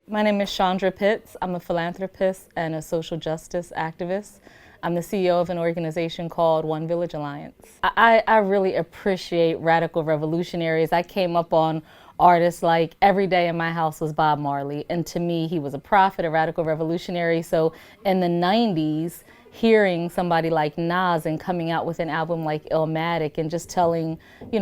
My name is Chandra. I'm a philanthropist and a social justice activist. I'm the CEO of an organization called One Village Alliance. I really appreciate radical revolutionaries. I came up on artists like every day in my house was Bob Marley, and to me he was a prophet, a radical revolutionary. So in the 90s, hearing somebody like Nas and coming out with an album like Illmatic and just telling,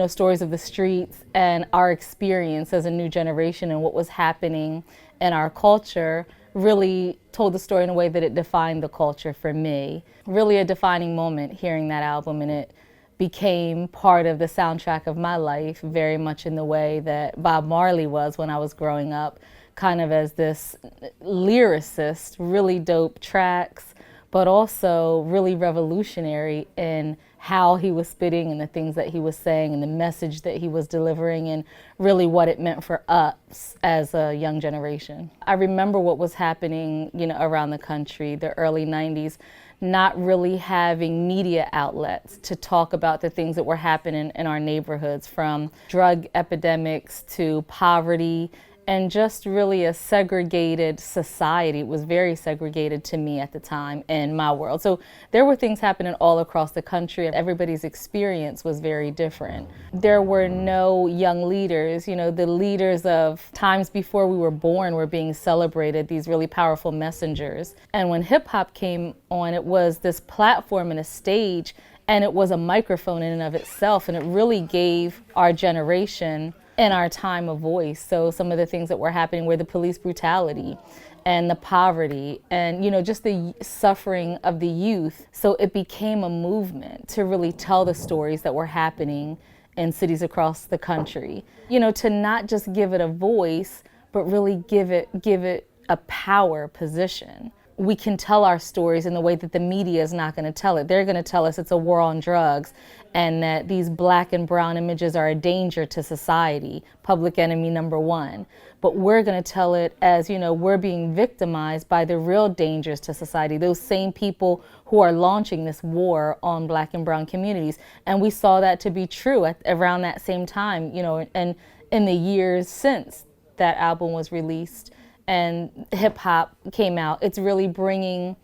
stories of the streets and our experience as a new generation and what was happening in our culture really told the story in a way that it defined the culture for me. Really a defining moment hearing that album, and it became part of the soundtrack of my life, very much in the way that Bob Marley was when I was growing up, kind of as this lyricist, really dope tracks, but also really revolutionary in how he was spitting and the things that he was saying and the message that he was delivering and really what it meant for us as a young generation. I remember what was happening, around the country, the early 90s, not really having media outlets to talk about the things that were happening in our neighborhoods, from drug epidemics to poverty, and just really a segregated society. It was very segregated to me at the time in my world. So there were things happening all across the country, and everybody's experience was very different. There were no young leaders. The leaders of times before we were born were being celebrated, these really powerful messengers. And when hip hop came on, it was this platform and a stage, and it was a microphone in and of itself, and it really gave our generation in our time a voice. So some of the things that were happening were the police brutality and the poverty and, just the suffering of the youth. So it became a movement to really tell the stories that were happening in cities across the country. To not just give it a voice, but really give it a power position. We can tell our stories in the way that the media is not going to tell it. They're going to tell us it's a war on drugs and that these black and brown images are a danger to society, public enemy number one. But we're going to tell it as, we're being victimized by the real dangers to society, those same people who are launching this war on black and brown communities. And we saw that to be true around that same time, and in the years since that album was released and hip hop came out. It's really bringing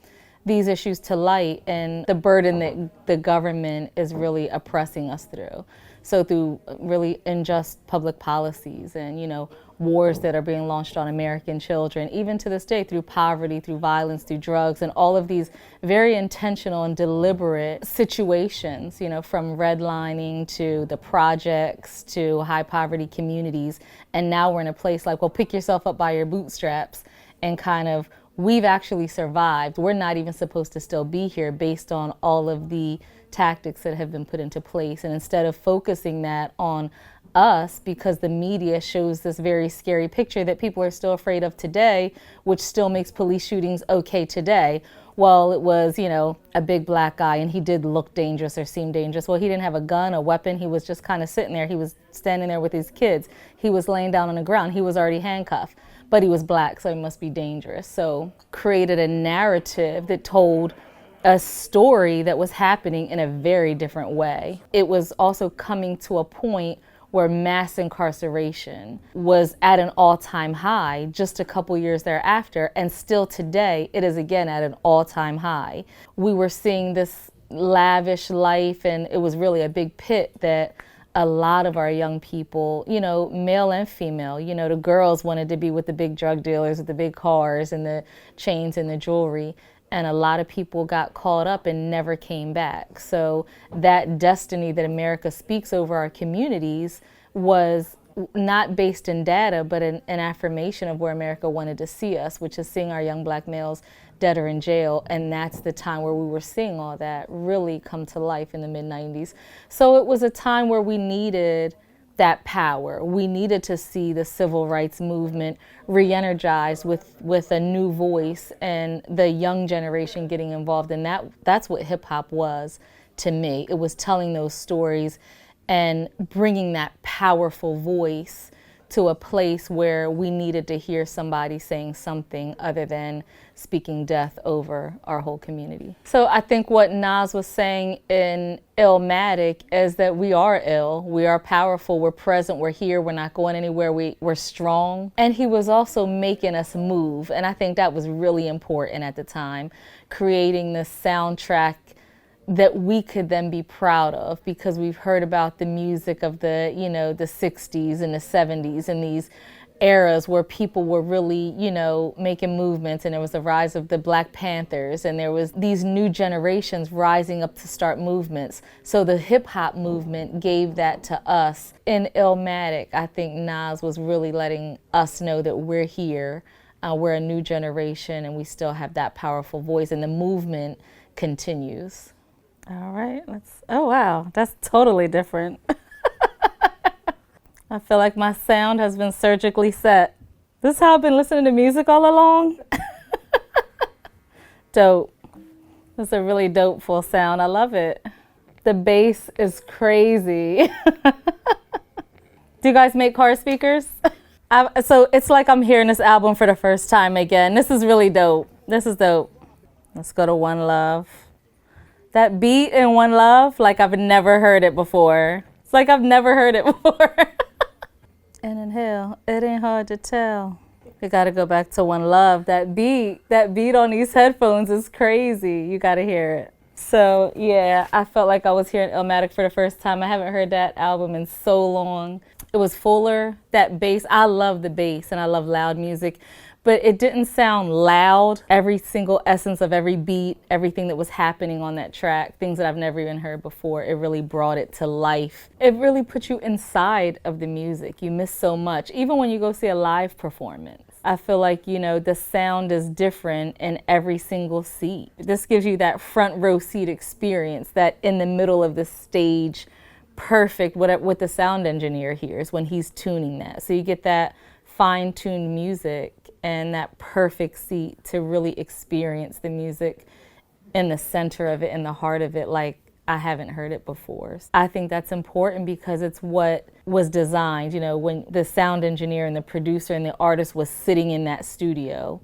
these issues to light and the burden that the government is really oppressing us through. So through really unjust public policies and, wars that are being launched on American children, even to this day, through poverty, through violence, through drugs, and all of these very intentional and deliberate situations, from redlining to the projects to high poverty communities. And now we're in a place like, well, pick yourself up by your bootstraps and kind of, we've actually survived. We're not even supposed to still be here based on all of the tactics that have been put into place. And instead of focusing that on us, because the media shows this very scary picture that people are still afraid of today, which still makes police shootings okay today. Well, it was, a big black guy and he did look dangerous or seem dangerous. Well, he didn't have a gun, a weapon. He was just kind of sitting there. He was standing there with his kids. He was laying down on the ground. He was already handcuffed, but he was black, so he must be dangerous. So created a narrative that told a story that was happening in a very different way. It was also coming to a point where mass incarceration was at an all-time high just a couple years thereafter, and still today it is again at an all-time high. We were seeing this lavish life, and it was really a big pit that a lot of our young people, male and female, the girls wanted to be with the big drug dealers with the big cars and the chains and the jewelry. And a lot of people got caught up and never came back. So that destiny that America speaks over our communities was not based in data, but an affirmation of where America wanted to see us, which is seeing our young black males dead or in jail. And that's the time where we were seeing all that really come to life in the mid-90s. So it was a time where we needed that power. We needed to see the civil rights movement re-energized with a new voice and the young generation getting involved. And that's what hip hop was to me. It was telling those stories and bringing that powerful voice to a place where we needed to hear somebody saying something other than speaking death over our whole community. So I think what Nas was saying in Illmatic is that we are ill, we are powerful, we're present, we're here, we're not going anywhere, we're strong. And he was also making us move, and I think that was really important at the time, creating this soundtrack that we could then be proud of, because we've heard about the music of the, you know, the 60s and the 70s and these eras where people were really, you know, making movements, and there was the rise of the Black Panthers, and there was these new generations rising up to start movements. So the hip hop movement gave that to us. In Illmatic, I think Nas was really letting us know that we're here, we're a new generation, and we still have that powerful voice, and the movement continues. All right, oh wow, that's totally different. I feel like my sound has been surgically set. This is how I've been listening to music all along. Dope. That's a really dope full sound. I love it. The bass is crazy. Do you guys make car speakers? So it's like I'm hearing this album for the first time again. This is really dope. This is dope. Let's go to One Love. That beat in One Love, like I've never heard it before. It's like I've never heard it before. And inhale, it ain't hard to tell. We gotta go back to One Love. That beat on these headphones is crazy. You gotta hear it. So yeah, I felt like I was hearing Illmatic for the first time. I haven't heard that album in so long. It was fuller, that bass. I love the bass and I love loud music, but it didn't sound loud. Every single essence of every beat, everything that was happening on that track, things that I've never even heard before, it really brought it to life. It really put you inside of the music. You miss so much, even when you go see a live performance. I feel like, you know, the sound is different in every single seat. This gives you that front row seat experience, that in the middle of the stage, perfect what the sound engineer hears when he's tuning that. So you get that fine-tuned music and that perfect seat to really experience the music in the center of it, in the heart of it, like I haven't heard it before. I think that's important because it's what was designed, you know, when the sound engineer and the producer and the artist was sitting in that studio.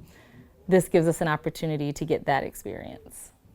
This gives us an opportunity to get that experience.